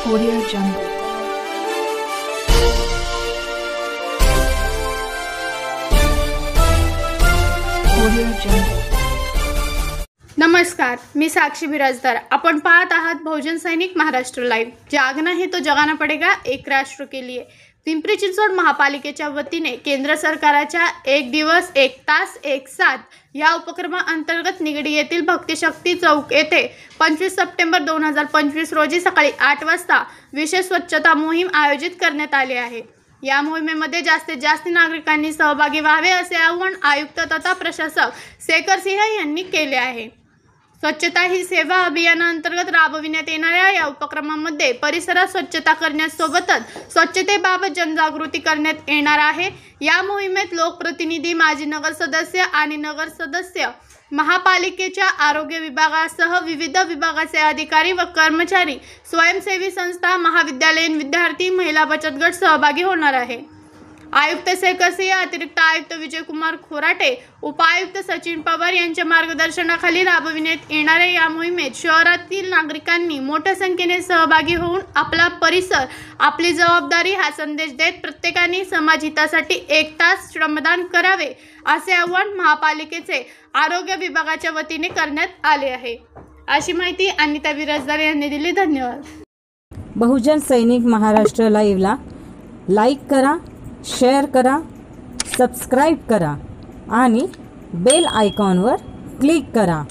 Audio Jungle. Audio Jungle. नमस्कार, मी साक्षी बिराजदार. आपण पाहत आहात बहुजन सैनिक महाराष्ट्र लाईव्ह. जागना है तो जगाना पडेगा, एक राष्ट्र के लिए. पिंपरी चिंचवड महापालिकेच्या वतीने केंद्र सरकारच्या एक दिवस एक तास एक साथ या उपक्रमाअंतर्गत निगडी येथील भक्तिशक्ती चौक येथे 25 सप्टेंबर 2025 रोजी सकाळी 8 वाजता विशेष स्वच्छता मोहीम आयोजित करण्यात आली आहे. या मोहिमेमध्ये जास्तीत जास्त नागरिकांनी सहभागी व्हावे असे आवाहन आयुक्त तथा प्रशासक शेखर सिंह यांनी केले आहे. स्वच्छता ही सेवा अभियानाअंतर्गत राबविण्यात येणाऱ्या या उपक्रमामध्ये परिसरात स्वच्छता करण्यासोबतच स्वच्छतेबाबत जनजागृती करण्यात येणार आहे. या मोहिमेत लोकप्रतिनिधी, माजी नगरसदस्य आणि नगरसदस्य, महापालिकेच्या आरोग्य विभागासह विविध विभागाचे अधिकारी व कर्मचारी, स्वयंसेवी संस्था, महाविद्यालयीन विद्यार्थी, महिला बचत गट सहभागी होणार आहे. आयुक्त शेखर सिंह, अतिरिक्त आयुक्त विजयकुमार खोराटे, उपायुक्त सचिन पवार यांच्या मार्गदर्शनाखाली राबविण्यात येणाऱ्या या मोहिमेत शहरातील नागरिकांनी मोठ्या संख्येने सहभागी होऊन आपला परिसर, आपली जबाबदारी हा संदेश देत प्रत्येकाने समाजहितासाठी एक तास श्रमदान करावे असे आवाहन महापालिकेचे आरोग्य विभागाच्या वतीने करण्यात आले आहे. अशी माहिती अनिता बिराजदार यांनी दिली. धन्यवाद. बहुजन सैनिक महाराष्ट्र लाईव्हला लाईक करा, शेअर करा, सबस्क्राईब करा आणि बेल आयकॉनवर क्लिक करा.